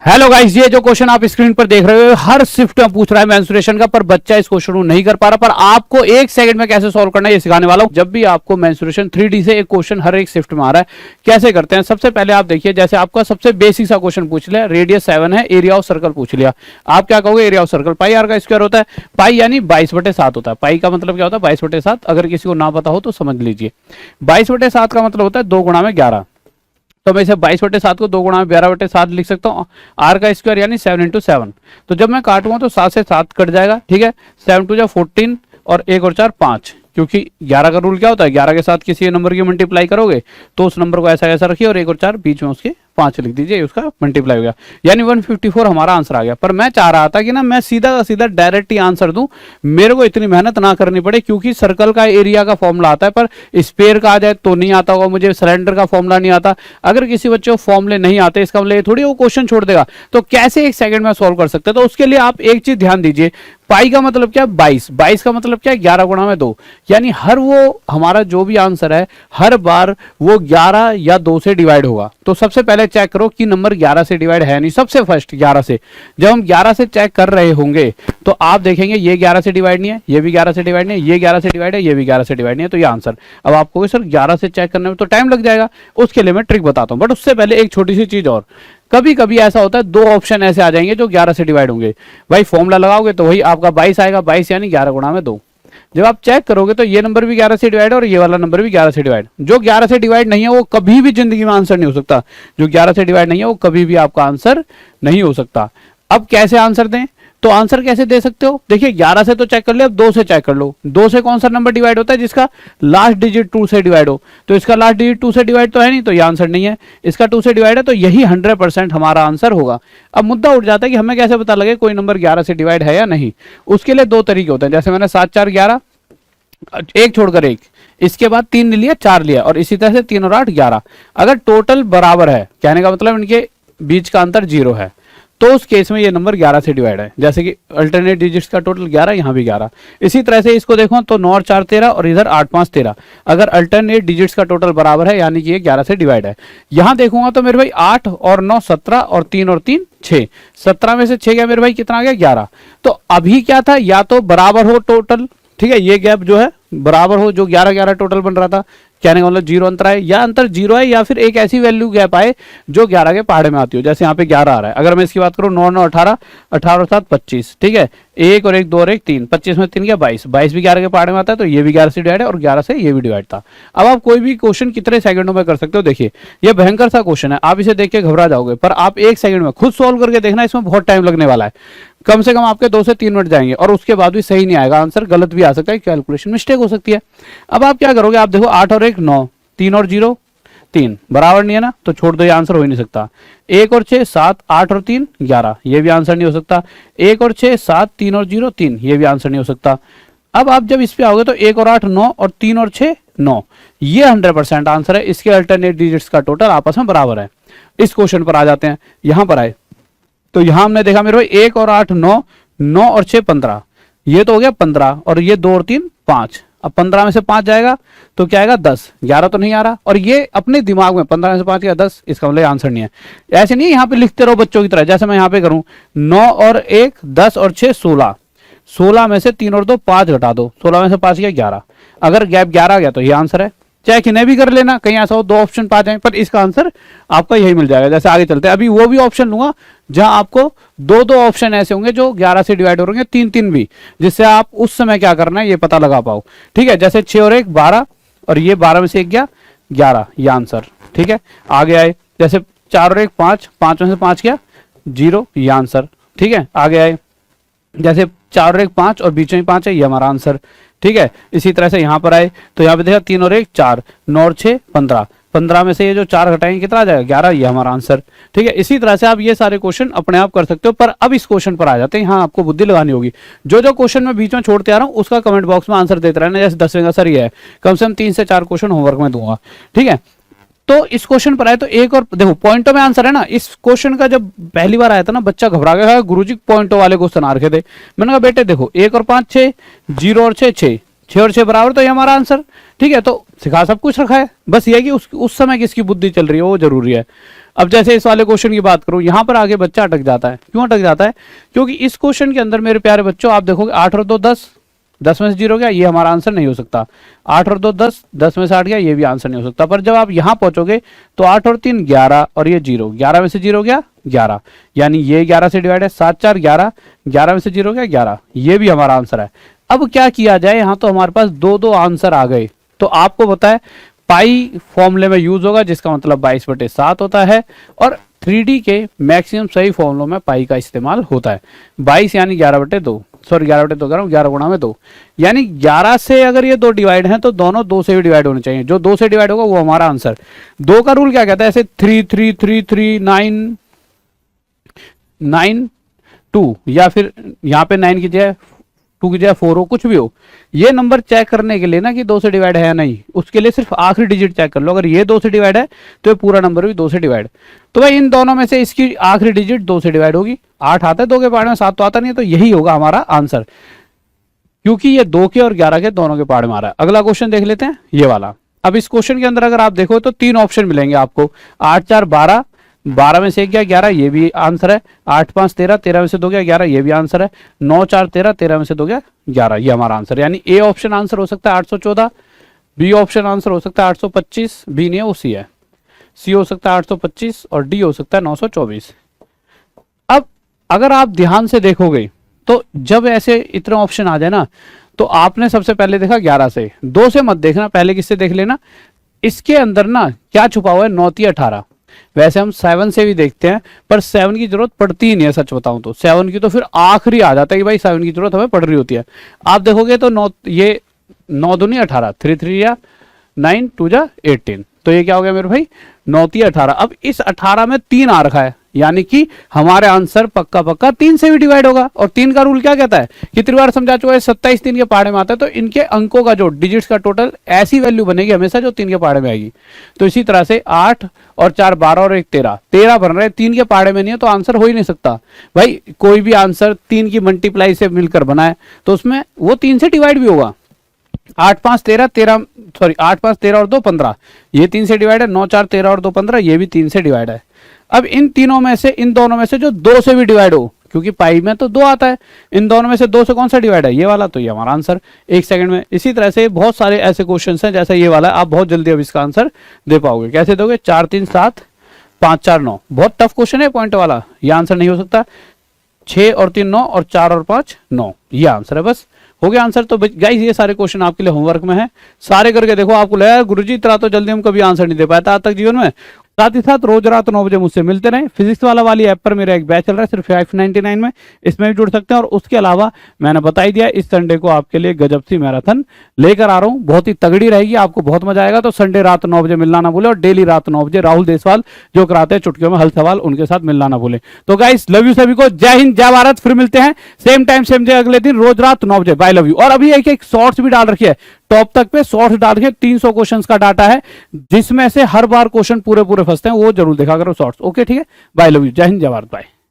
Hello guys, ये जो question आप स्क्रीन पर देख रहे हो हर शिफ्ट में पूछ रहा है मेंस्ट्रुएशन का, पर बच्चा इस क्वेश्चन को नहीं कर पा रहा। पर आपको एक सेकंड में कैसे सॉल्व करना है ये सिखाने वाला हूं। जब भी आपको मेंस्ट्रुएशन 3D से एक क्वेश्चन हर एक शिफ्ट में आ रहा है, कैसे करते हैं। सबसे पहले आप देखिए, जैसे आपका सबसे बेसिक सा क्वेश्चन पूछ लिया, रेडियस 7 है, एरिया ऑफ सर्कल पूछ लिया। आप क्या कहोगे, area of circle pi r का स्क्वायर होता है। पाई यानी 22/7 होता है। पाई का मतलब क्या होता है, 22/7। अगर किसी को ना पता हो तो समझ लीजिए। 22/7 का मतलब होता है 2 गुणा में 11। तो मैं इसे 22/7 को 2 गुणा में 12/7 लिख सकता हूँ। आर का स्क्वायर यानी 7 × 7। तो जब मैं काटूंगा तो 7 से 7 कट जाएगा, ठीक है। 7 × 2 = 14 और 1 और 4 5, क्योंकि 11 का रूल क्या होता है, 11 के साथ किसी नंबर की मल्टीप्लाई करोगे तो उस नंबर को ऐसा ऐसा रखिए और 1 और 4 बीच में उसके 5 लिख दीजिए, उसका मल्टीप्लाई हो गया, यानी 154 हमारा आंसर आ गया। पर मैं चाह रहा था कि ना मैं सीधा का सीधा डायरेक्ट ही आंसर दूं, मेरे को इतनी मेहनत ना करनी पड़े, क्योंकि सर्कल का एरिया का फॉर्मूला आता है पर स्पेयर का आ जाए तो नहीं आता होगा, मुझे सिलेंडर का फॉर्मूला नहीं आता। अगर किसी बच्चे को फॉर्मूले नहीं आते, इसका मतलब थोड़ी वो क्वेश्चन छोड़ देगा। तो कैसे एक सेकंड में सॉल्व कर सकते हैं, तो उसके लिए आप एक चीज ध्यान दीजिए। पाई का मतलब क्या है, 22। 22 का मतलब क्या है, 11 गुणा में 2, यानी हर वो हमारा जो भी आंसर है हर बार वो 11 या 2 से डिवाइड होगा। तो सबसे पहले चेक करो कि नंबर 11 से डिवाइड है नहीं। सबसे फर्स्ट 11 से, जब हम 11 से चेक कर रहे होंगे तो आप देखेंगे ये 11 से डिवाइड नहीं है, ये भी 11 से डिवाइड नहीं है, ये 11 से डिवाइड है, ये भी 11 से डिवाइड नहीं है। तो ये आंसर। अब आपको सर 11 से चेक करने में तो टाइम लग जाएगा, उसके लिए मैं ट्रिक बताता हूं। बट उससे पहले एक छोटी सी चीज और, कभी कभी ऐसा होता है 2 ऑप्शन ऐसे आ जाएंगे जो 11 से डिवाइड होंगे। भाई फॉर्मूला लगाओगे तो वही आपका 22 आएगा, 22 यानी 11 गुणा में 2। जब आप चेक करोगे तो ये नंबर भी 11 से डिवाइड और ये वाला नंबर भी 11 से डिवाइड। जो 11 से डिवाइड नहीं है वो कभी भी जिंदगी में आंसर नहीं हो सकता। जो 11 से डिवाइड नहीं है वो कभी भी आपका आंसर नहीं हो सकता। अब कैसे आंसर दें, तो आंसर कैसे दे सकते हो, देखिए 11 से तो चेक कर लिया, अब 2 से चेक कर लो। 2 से कौन सा नंबर डिवाइड होता है, जिसका लास्ट डिजिट 2 से डिवाइड हो। तो इसका लास्ट डिजिट 2 से डिवाइड तो है नहीं, तो ये आंसर नहीं है। इसका 2 से डिवाइड है, तो यही 100% हमारा आंसर होगा। अब मुद्दा उठ जाता है कि हमें कैसे पता लगे कोई नंबर 11 से डिवाइड है या नहीं। उसके लिए 2 तरीके होते हैं। जैसे मैंने 7 4 11, एक छोड़कर एक, इसके बाद 3 लिया, 4 लिया, और इसी तरह से 3 और 8 11। अगर टोटल बराबर है, कहने का मतलब इनके बीच का अंतर 0 है, तो उस केस में ये नंबर 11 से डिवाइड है। जैसे कि अल्टरनेट डिजिट्स का टोटल 11, यहाँ भी 11। इसी तरह से इसको देखो तो 9 और 4 13 और इधर 8 5 13। अगर अल्टरनेट डिजिट्स का टोटल बराबर है यानी कि ये 11 से डिवाइड है। यहाँ देखूंगा तो मेरे भाई 8 और 9 17 और 3 और 3 6। 17 में से 6 गया मेरे भाई, कितना आ गया 11। तो अभी क्या था, या तो बराबर हो टोटल, ठीक है, ये गैप जो है बराबर हो, जो 11 11 टोटल बन रहा था, कहने का मतलब 0 अंतर आए, या अंतर 0 है, या फिर एक ऐसी वैल्यू गैप आए जो 11 के पहाड़े में आती हो। जैसे यहाँ पे 11 आ रहा है, अगर मैं इसकी बात करूँ 9 9 18, 18 और 7 25, ठीक है, 1 और 1 2 और 1 3, 25 में 3 गया 22, 22 भी 11 के पहाड़े में आता है, तो ये भी 11 से डिवाइड है और 11 से ये भी डिवाइड था। अब आप कोई भी क्वेश्चन कितने सेकंडों में कर सकते हो, देखिए ये भयंकर सा क्वेश्चन है, आप इसे देख के घबरा जाओगे, पर आप 1 सेकंड में खुद सॉल्व करके देखना, इसमें बहुत टाइम लगने वाला है। कम से कम आपके 2 से 3 मिनट जाएंगे और उसके बाद भी सही नहीं आएगा आंसर, गलत भी आ सकता है, कैलकुलेशन मिस्टेक हो सकती है। अब आप क्या करोगे, आप देखो 8 और 1 9, 3 और 0 3, बराबर नहीं है ना, तो छोड़ दो, ये आंसर हो ही नहीं सकता। 1 और 6 7, 8 और 3 11, ये भी आंसर नहीं हो सकता। 1 और 6 7, 3 और 0 3, ये भी आंसर नहीं हो सकता। अब आप जब इस पे आओगे तो 1 और 8 9 और 3 और 6 9, ये 100% आंसर है। इसके अल्टरनेट डिजिट्स का टोटल आपस में बराबर है। इस क्वेश्चन पर आ जाते हैं, यहां पर आए तो यहां हमने देखा मेरे भाई 1 और 8 9, 9 और 6 15, ये तो हो गया 15, और ये 2 और 3 5। अब 15 में से 5 जाएगा तो क्या आएगा 10, 11 तो नहीं आ रहा, और ये अपने दिमाग में 15 में से 5 या 10, इसका मतलब आंसर नहीं है। ऐसे नहीं यहाँ पे लिखते रहो बच्चों की तरह, जैसे मैं यहाँ पे करूं 9 और 1 10 और 6 16, 16 में से 3 और 2 5 घटा दो, 16 में से 5 गया 11। अगर गैप 11 आ गया तो ये आंसर है। चाहे किन्हें भी कर लेना, कहीं ऐसा हो 2 ऑप्शन पा जाए, पर इसका आंसर आपका यही मिल जाएगा। जैसे आगे चलते हैं, अभी वो भी ऑप्शन लूंगा जहां आपको 2 ऑप्शन ऐसे होंगे जो 11 से डिवाइड हो रहे हैं, 3 3 भी, जिससे आप उस समय क्या करना है ये पता लगा पाओ, ठीक है। जैसे 6 और 1 12, और ये 12 में से 1 गया 11, ये आंसर, ठीक है। आगे आए, जैसे 4 और 1 5, 5 में से 5 गया 0, ये आंसर, ठीक है। आगे आए, जैसे 4 और 1 5 और बीच में 5 है, ये हमारा आंसर, ठीक है। इसी तरह से यहां पर आए तो यहां पे देखा 3 और 1 4, 9 और 6 15, 15 में से ये जो 4 घटाएंगे कितना आ जाएगा 11, ये हमारा आंसर, ठीक है। इसी तरह से आप ये सारे क्वेश्चन अपने आप कर सकते हो। पर अब इस क्वेश्चन पर आ जाते हैं, यहाँ आपको बुद्धि लगानी होगी। जो जो क्वेश्चन मैं बीच में छोड़ते आ रहा हूँ उसका कमेंट बॉक्स में आंसर देते रहना। जैसे 10वें का सर ये है, कम से कम 3 से 4 क्वेश्चन होमवर्क में दूंगा, ठीक है। तो इस क्वेश्चन पर आए तो एक और देखो पॉइंटों में आंसर है ना। इस क्वेश्चन का जब पहली बार आया था ना, बच्चा घबरा गया, गुरुजी पॉइंटों वाले क्वेश्चन आ रखे थे। मैंने कहा बेटे देखो 1 और 5 6, 0 और 6 6, 6 और 6 बराबर, तो ये हमारा आंसर। ठीक है, तो सिखा सब कुछ रखा है, बस ये कि उस समय किसकी बुद्धि चल रही है वो जरूरी है। अब जैसे इस वाले क्वेश्चन की बात करूं, यहां पर आगे बच्चा अटक जाता है। क्यों अटक जाता है? क्योंकि इस क्वेश्चन के अंदर मेरे प्यारे बच्चों आप देखोगे 8 और 2 10, 10 में से 0 गया, ये हमारा आंसर नहीं हो सकता। 8 और 2 10, 10 में से 8 गया, ये भी आंसर नहीं हो सकता। पर जब आप यहां पहुंचोगे तो 8 और 3 11 और ये 0, 11 में से 0 गया 11, यानी ये 11 से डिवाइड है, 7 4 11, 11 में से 0 गया 11, ये भी हमारा आंसर है। अब क्या किया जाए, यहां तो हमारे पास दो दो आंसर आ गए। तो आपको पता है पाई फॉर्मूले में यूज होगा, जिसका मतलब 22/7 होता है, और 3D के मैक्सिमम सही फॉर्मूलों में पाई का इस्तेमाल होता है। 22 यानी 11/2, सॉरी 11/2 कह रहा हूं, 11 गुणा में 2, यानी 11 से अगर ये 2 डिवाइड हैं तो दोनों 2 से भी डिवाइड होने चाहिए। जो 2 से डिवाइड होगा वो हमारा आंसर। 2 का रूल क्या कहता है? ऐसे 3 3 3 3 9 9 2, या फिर यहाँ पे 9 की जगह 2 की जगह 4 हो, कुछ भी हो, ये नंबर चेक करने के लिए ना कि 2 से डिवाइड है या नहीं, उसके लिए सिर्फ आखिरी डिजिट चेक कर लो। अगर ये 2 से डिवाइड है तो ये पूरा नंबर भी 2 से डिवाइड। तो भाई इन दोनों में से इसकी आखिरी डिजिट 2 से डिवाइड होगी। 8 आता है 2 के पहाड़ में, 7 तो आता नहीं है, तो यही होगा हमारा आंसर, क्योंकि ये 2 के और 11 के दोनों के पहाड़ में आ रहा है। अगला क्वेश्चन देख लेते हैं, ये वाला। अब इस क्वेश्चन के अंदर अगर आप देखो तो 3 ऑप्शन मिलेंगे आपको। 8 4 12, 12 में से 1 गया 11, ये भी आंसर है। 8 5 13, 13 में से 2 गया 11, ये भी आंसर है। 9 4 13, 13 में से 2 गया 11, ये हमारा आंसर। यानी ए ऑप्शन आंसर हो सकता है 814, बी ऑप्शन आंसर हो सकता है 825, बी नहीं है वो सी है, सी हो सकता है 825 और डी हो सकता है 924। अब अगर आप ध्यान से देखोगे तो जब ऐसे इतने ऑप्शन आ जाए ना, तो आपने सबसे पहले देखा 11 से, 2 से मत देखना, पहले किससे देख लेना। इसके अंदर ना क्या छुपा हुआ है? 9 3 18। वैसे हम 7 से भी देखते हैं, पर 7 की जरूरत पड़ती ही नहीं है, सच बताऊं तो 7 की तो फिर आखिरी आ जाता है कि भाई 7 की जरूरत हमें पड़ रही होती है। आप देखोगे तो 9, ये 9 दूनी 18, 3 3 या 9 2 जा 18, तो ये क्या हो गया मेरे भाई? 9 3 18। अब इस 18 में 3 आ रखा है, यानी कि हमारे आंसर पक्का पक्का 3 से भी डिवाइड होगा। और 3 का रूल क्या कहता है? कितनी बार समझा चुका है? 27 3 के पहाड़े में आता है, तो इनके अंकों का जो डिजिट्स का टोटल ऐसी वैल्यू बनेगी हमेशा जो 3 के पहाड़े में आएगी। तो इसी तरह से 8 और 4 12 और 1 13, 13 बन रहे हैं, 3 के पहाड़े में नहीं है, तो आंसर हो ही नहीं सकता। भाई कोई भी आंसर 3 की मल्टीप्लाई से मिलकर बना है तो उसमें वो 3 से डिवाइड भी होगा। 8 5 13 13, सॉरी 8 5 13 और 2 15, ये 3 से डिवाइड है। 9 4 13 और 2 15, ये भी 3 से डिवाइड है। अब इन तीनों में से, इन दोनों में से जो 2 से भी डिवाइड हो, क्योंकि पाई में तो 2 आता है, इन दोनों में से 2 से कौन सा डिवाइड है? ये वाला, तो ये हमारा आंसर 1 सेकंड में। इसी तरह से बहुत सारे ऐसे क्वेश्चंस हैं जैसा ये वाला, आप बहुत जल्दी अब इसका आंसर दे पाओगे। कैसे दोगे? 4 3 7, 5 4 9, बहुत टफ क्वेश्चन है पॉइंट वाला, ये आंसर नहीं हो सकता। 6 और 3 9 और 4 और 5 9, ये आंसर है। बस हो गया आंसर। तो गाइस ये सारे क्वेश्चन आपके लिए होमवर्क में है, सारे करके देखो। आपको लगा गुरुजी इतना तो जल्दी हम कभी आंसर नहीं दे पाया था आज तक जीवन में। साथ ही साथ रोज रात 9 बजे मुझसे मिलते रहे। फिजिक्स वाला वाली ऐप पर मेरा एक बैच चल रहा है सिर्फ 599 में, इसमें भी जुड़ सकते हैं। और उसके अलावा मैंने बता ही दिया, इस संडे को आपके लिए गजब सी मैराथन लेकर आ रहा हूँ, बहुत ही तगड़ी रहेगी, आपको बहुत मजा आएगा। तो संडे रात 9 बजे मिलना ना भूले, और डेली रात 9 बजे राहुल देसवाल जो कराते हैं चुटकियों में हल सवाल, उनके साथ मिलना ना भूले। तो गाइस लव यू सभी को, जय हिंद जय भारत। फिर मिलते हैं सेम टाइम सेम जगह अगले दिन रोज रात 9 बजे। Bye love you. और अभी एक शॉर्ट्स भी डाल रखी है, टॉप तक पे शॉर्ट्स डाल रखे, 300 क्वेश्चंस का डाटा है, जिसमें से हर बार क्वेश्चन पूरे पूरे फंसते हैं, वो जरूर देखा करो शॉर्ट्स। ओके ठीक है, बाय लव यू, जय हिंद जय भारत, बाय।